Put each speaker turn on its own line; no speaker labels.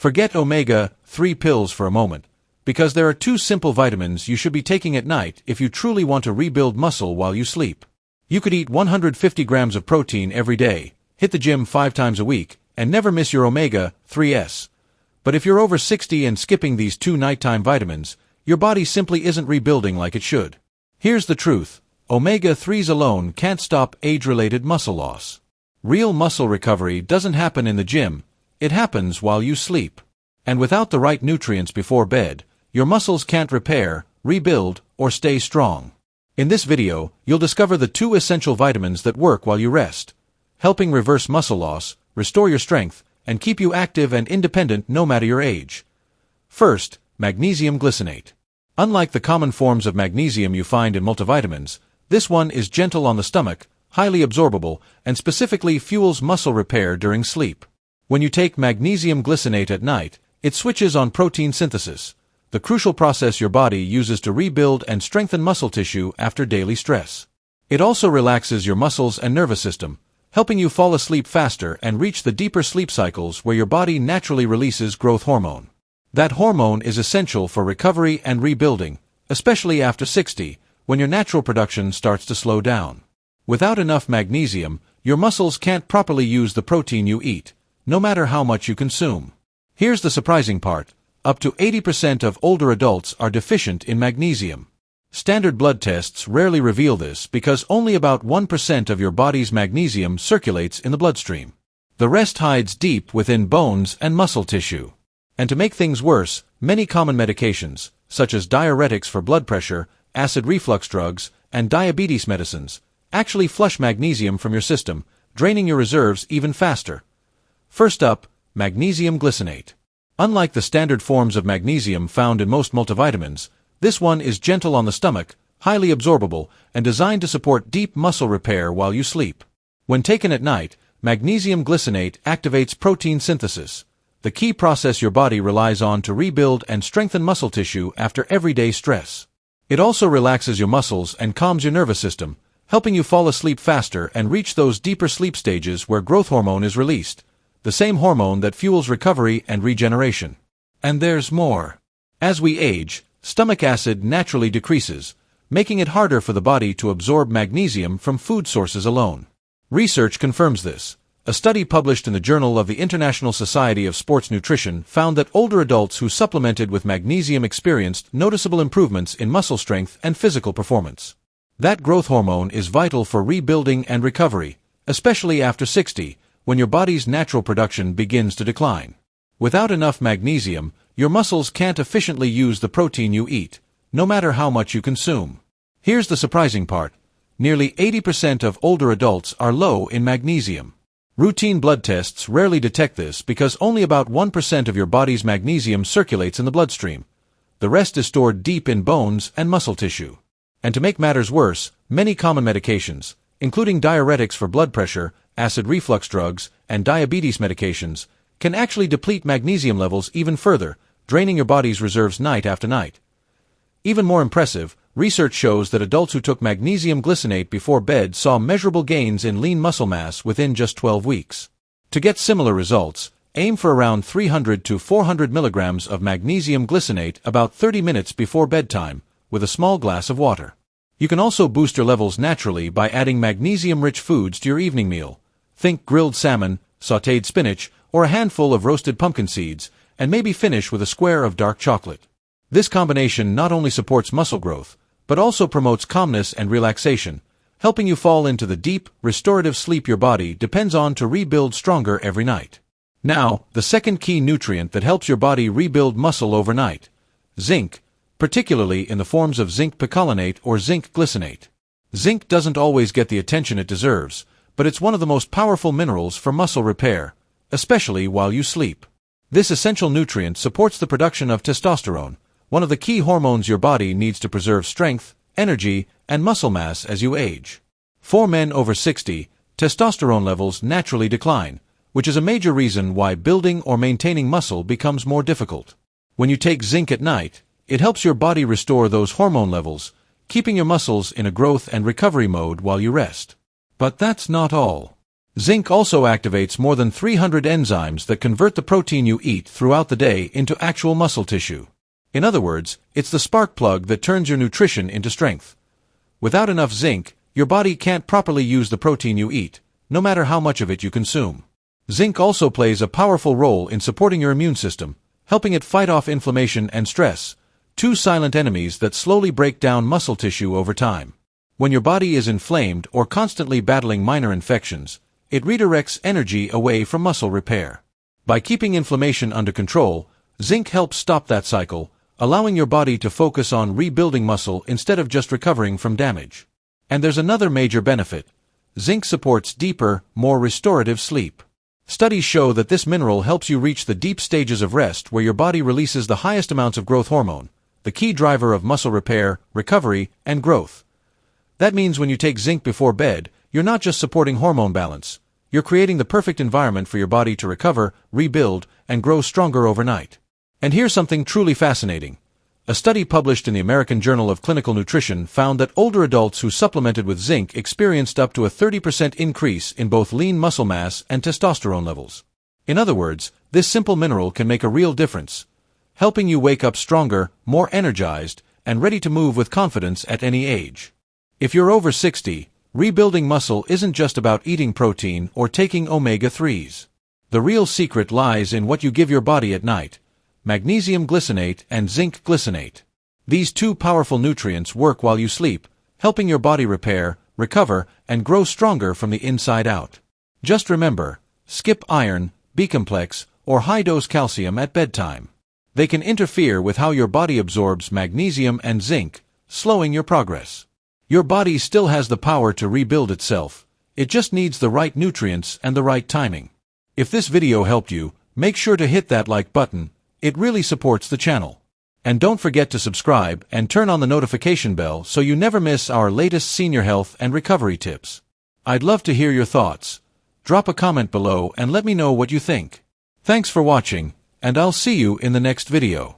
Forget omega-3 pills for a moment, because there are two simple vitamins you should be taking at night if you truly want to rebuild muscle while you sleep. You could eat 150 grams of protein every day, hit the gym 5 times a week, and never miss your omega-3s. But if you're over 60 and skipping these two nighttime vitamins, your body simply isn't rebuilding like it should. Here's the truth. Omega-3s alone can't stop age-related muscle loss. Real muscle recovery doesn't happen in the gym, it happens while you sleep. And without the right nutrients before bed, your muscles can't repair, rebuild, or stay strong. In this video, you'll discover the 2 essential vitamins that work while you rest, helping reverse muscle loss, restore your strength, and keep you active and independent no matter your age. First, magnesium glycinate. Unlike the common forms of magnesium you find in multivitamins, this one is gentle on the stomach, highly absorbable, and specifically fuels muscle repair during sleep. When you take magnesium glycinate at night, it switches on protein synthesis, the crucial process your body uses to rebuild and strengthen muscle tissue after daily stress. It also relaxes your muscles and nervous system, helping you fall asleep faster and reach the deeper sleep cycles where your body naturally releases growth hormone. That hormone is essential for recovery and rebuilding, especially after 60, when your natural production starts to slow down. Without enough magnesium, your muscles can't properly use the protein you eat, no matter how much you consume. Here's the surprising part. Up to 80% of older adults are deficient in magnesium. Standard blood tests rarely reveal this because only about 1% of your body's magnesium circulates in the bloodstream. The rest hides deep within bones and muscle tissue. And to make things worse, many common medications, such as diuretics for blood pressure, acid reflux drugs, and diabetes medicines, actually flush magnesium from your system, draining your reserves even faster. First up, magnesium glycinate. Unlike the standard forms of magnesium found in most multivitamins, this one is gentle on the stomach, highly absorbable, and designed to support deep muscle repair while you sleep. When taken at night, magnesium glycinate activates protein synthesis, the key process your body relies on to rebuild and strengthen muscle tissue after everyday stress. It also relaxes your muscles and calms your nervous system, helping you fall asleep faster and reach those deeper sleep stages where growth hormone is released, the same hormone that fuels recovery and regeneration. And there's more. As we age, stomach acid naturally decreases, making it harder for the body to absorb magnesium from food sources alone. Research confirms this. A study published in the Journal of the International Society of Sports Nutrition found that older adults who supplemented with magnesium experienced noticeable improvements in muscle strength and physical performance. That growth hormone is vital for rebuilding and recovery, especially after 60, when your body's natural production begins to decline. Without enough magnesium, your muscles can't efficiently use the protein you eat, no matter how much you consume. Here's the surprising part. Nearly 80% of older adults are low in magnesium. Routine blood tests rarely detect this because only about 1% of your body's magnesium circulates in the bloodstream. The rest is stored deep in bones and muscle tissue. And to make matters worse, many common medications, including diuretics for blood pressure, acid reflux drugs, and diabetes medications, can actually deplete magnesium levels even further, draining your body's reserves night after night. Even more impressive, research shows that adults who took magnesium glycinate before bed saw measurable gains in lean muscle mass within just 12 weeks. To get similar results, aim for around 300 to 400 milligrams of magnesium glycinate about 30 minutes before bedtime, with a small glass of water. You can also boost your levels naturally by adding magnesium-rich foods to your evening meal. Think grilled salmon, sautéed spinach, or a handful of roasted pumpkin seeds, and maybe finish with a square of dark chocolate. This combination not only supports muscle growth, but also promotes calmness and relaxation, helping you fall into the deep, restorative sleep your body depends on to rebuild stronger every night. Now, the second key nutrient that helps your body rebuild muscle overnight: zinc, particularly in the forms of zinc picolinate or zinc glycinate. Zinc doesn't always get the attention it deserves, but it's one of the most powerful minerals for muscle repair, especially while you sleep. This essential nutrient supports the production of testosterone, one of the key hormones your body needs to preserve strength, energy, and muscle mass as you age. For men over 60, testosterone levels naturally decline, which is a major reason why building or maintaining muscle becomes more difficult. When you take zinc at night, it helps your body restore those hormone levels, keeping your muscles in a growth and recovery mode while you rest. But that's not all. Zinc also activates more than 300 enzymes that convert the protein you eat throughout the day into actual muscle tissue. In other words, it's the spark plug that turns your nutrition into strength. Without enough zinc, your body can't properly use the protein you eat, no matter how much of it you consume. Zinc also plays a powerful role in supporting your immune system, helping it fight off inflammation and stress, two silent enemies that slowly break down muscle tissue over time. When your body is inflamed or constantly battling minor infections, it redirects energy away from muscle repair. By keeping inflammation under control, zinc helps stop that cycle, allowing your body to focus on rebuilding muscle instead of just recovering from damage. And there's another major benefit. Zinc supports deeper, more restorative sleep. Studies show that this mineral helps you reach the deep stages of rest where your body releases the highest amounts of growth hormone, the key driver of muscle repair, recovery, and growth. That means when you take zinc before bed, you're not just supporting hormone balance. You're creating the perfect environment for your body to recover, rebuild, and grow stronger overnight. And here's something truly fascinating. A study published in the American Journal of Clinical Nutrition found that older adults who supplemented with zinc experienced up to a 30% increase in both lean muscle mass and testosterone levels. In other words, this simple mineral can make a real difference, helping you wake up stronger, more energized, and ready to move with confidence at any age. If you're over 60, rebuilding muscle isn't just about eating protein or taking omega-3s. The real secret lies in what you give your body at night: magnesium glycinate and zinc glycinate. These two powerful nutrients work while you sleep, helping your body repair, recover, and grow stronger from the inside out. Just remember, skip iron, B-complex, or high-dose calcium at bedtime. They can interfere with how your body absorbs magnesium and zinc, slowing your progress. Your body still has the power to rebuild itself. It just needs the right nutrients and the right timing. If this video helped you, make sure to hit that like button. It really supports the channel. And don't forget to subscribe and turn on the notification bell so you never miss our latest senior health and recovery tips. I'd love to hear your thoughts. Drop a comment below and let me know what you think. Thanks for watching, and I'll see you in the next video.